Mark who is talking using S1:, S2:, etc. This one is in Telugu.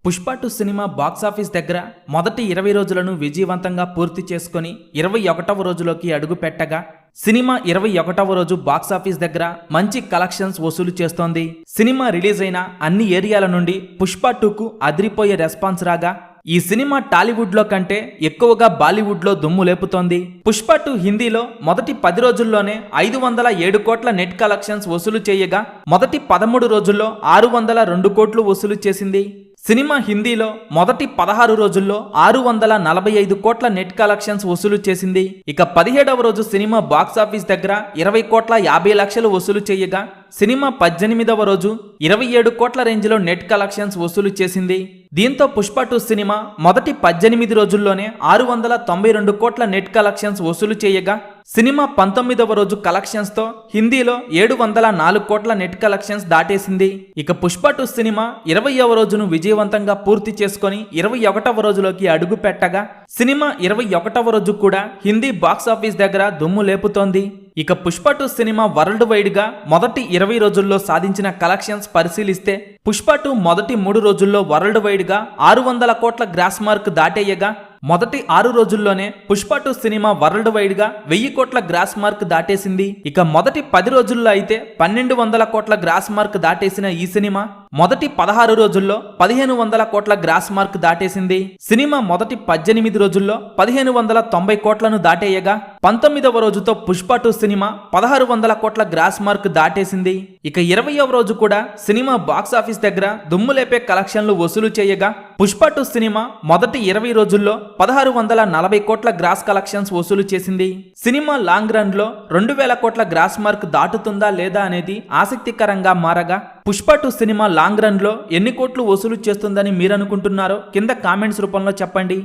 S1: పుష్ప 2 సినిమా బాక్సాఫీస్ దగ్గర మొదటి 20 రోజులను విజయవంతంగా పూర్తి చేసుకుని 21వ రోజులోకి అడుగు పెట్టగా సినిమా 21వ రోజు బాక్సాఫీస్ దగ్గర మంచి కలెక్షన్స్ వసూలు చేస్తోంది. సినిమా రిలీజ్ అయిన అన్ని ఏరియాల నుండి పుష్ప 2కు అదిరిపోయే రెస్పాన్స్ రాగా ఈ సినిమా టాలీవుడ్ లో కంటే ఎక్కువగా బాలీవుడ్ లో దుమ్ము లేపుతోంది. పుష్ప 2 హిందీలో మొదటి 10 రోజుల్లోనే 507 కోట్ల నెట్ కలెక్షన్స్ వసూలు చేయగా మొదటి 13 రోజుల్లో 602 కోట్లు వసూలు చేసింది. సినిమా హిందీలో మొదటి 16 రోజుల్లో 645 కోట్ల నెట్ కలెక్షన్స్ వసూలు చేసింది. ఇక 17వ రోజు సినిమా బాక్సాఫీస్ దగ్గర 20 కోట్ల 50 లక్షలు వసూలు చేయగా సినిమా 18వ రోజు 27 కోట్ల రేంజ్లో నెట్ కలెక్షన్స్ వసూలు చేసింది. దీంతో పుష్ప 2 సినిమా మొదటి 18 రోజుల్లోనే 692 కోట్ల నెట్ కలెక్షన్స్ వసూలు చేయగా సినిమా 19వ రోజు కలెక్షన్స్ తో హిందీలో 704 కోట్ల నెట్ కలెక్షన్స్ దాటేసింది. ఇక పుష్ప 2 సినిమా 20వ రోజును విజయవంతంగా పూర్తి చేసుకొని 21వ రోజులోకి అడుగు పెట్టగా సినిమా 21వ రోజు కూడా హిందీ బాక్సాఫీస్ దగ్గర దుమ్ము లేపుతోంది. ఇక పుష్ప 2 సినిమా వరల్డ్ వైడ్ గా మొదటి 20 రోజుల్లో సాధించిన కలెక్షన్స్ పరిశీలిస్తే పుష్ప 2 మొదటి 3 రోజుల్లో వరల్డ్ వైడ్ గా 600 కోట్ల గ్రాస్ మార్క్ దాటేయగా మొదటి 6 రోజుల్లోనే పుష్ప 2 సినిమా వరల్డ్ వైడ్ గా 1000 కోట్ల గ్రాస్ మార్క్ దాటేసింది. ఇక మొదటి 10 రోజుల్లో అయితే 1200 కోట్ల గ్రాస్ మార్క్ దాటేసిన ఈ సినిమా మొదటి 16 రోజుల్లో 1500 కోట్ల గ్రాస్ మార్క్ దాటేసింది. సినిమా మొదటి 18 రోజుల్లో 1590 కోట్లను దాటేయగా 19వ రోజుతో పుష్ప 2 సినిమా 1600 కోట్ల గ్రాస్ మార్క్ దాటేసింది. ఇక 20వ రోజు కూడా సినిమా బాక్సాఫీస్ దగ్గర దుమ్ము లేపే కలెక్షన్లు వసూలు చేయగా పుష్ప 2 సినిమా మొదటి 20 రోజుల్లో 1640 కోట్ల గ్రాస్ కలెక్షన్స్ వసూలు చేసింది. సినిమా లాంగ్ రన్ లో 2000 కోట్ల గ్రాస్ మార్క్ దాటుతుందా లేదా అనేది ఆసక్తికరంగా మారగా పుష్ప 2 సినిమా లాంగ్ రన్ లో ఎన్ని కోట్లు వసూలు చేస్తుందని మీరనుకుంటున్నారో కింద కామెంట్స్ రూపంలో చెప్పండి.